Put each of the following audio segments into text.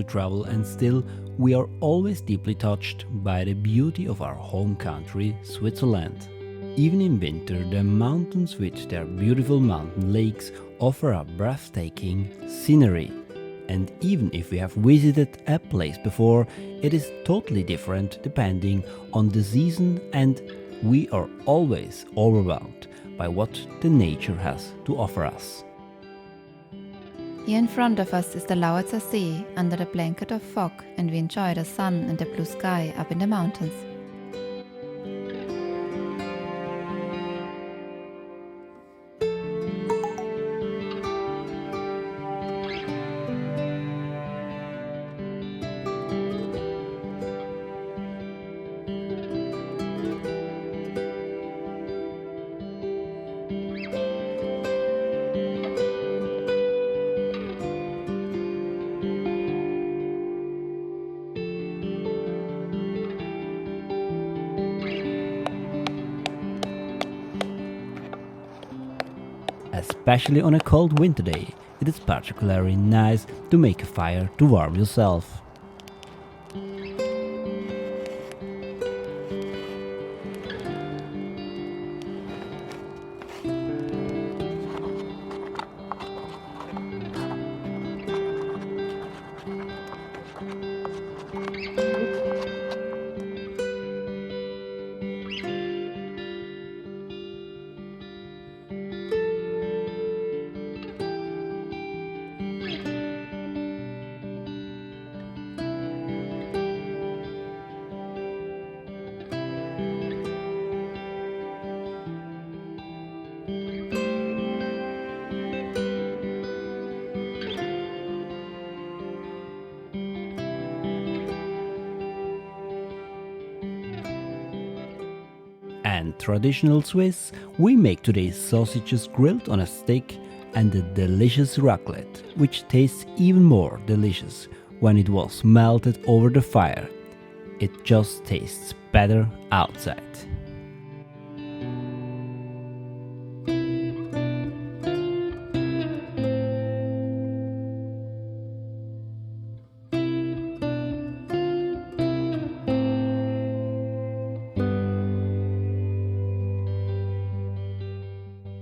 to travel, and still we are always deeply touched by the beauty of our home country, Switzerland. Even in winter, the mountains with their beautiful mountain lakes offer a breathtaking scenery. And even if we have visited a place before, it is totally different depending on the season, and we are always overwhelmed by what the nature has to offer us. Here in front of us is the Lauerzersee under the blanket of fog, and we enjoy the sun and the blue sky up in the mountains. Especially on a cold winter day, it is particularly nice to make a fire to warm yourself. And traditional Swiss, we make today's sausages grilled on a stick and a delicious raclette, which tastes even more delicious when it was melted over the fire. It just tastes better outside.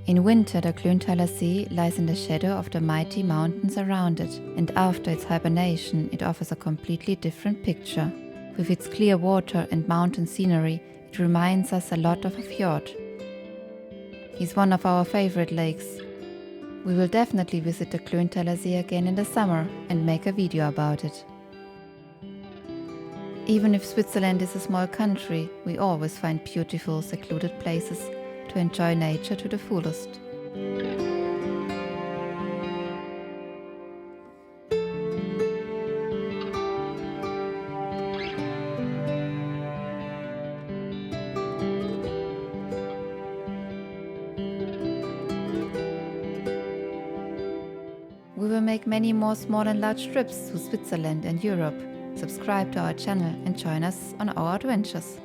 In winter, the Klöntalersee lies in the shadow of the mighty mountains around it, and after its hibernation, it offers a completely different picture. With its clear water and mountain scenery, it reminds us a lot of a fjord. It's one of our favorite lakes. We will definitely visit the Klöntalersee again in the summer and make a video about it. Even if Switzerland is a small country, we always find beautiful, secluded places to enjoy nature to the fullest. We will make many more small and large trips to Switzerland and Europe. Subscribe to our channel and join us on our adventures.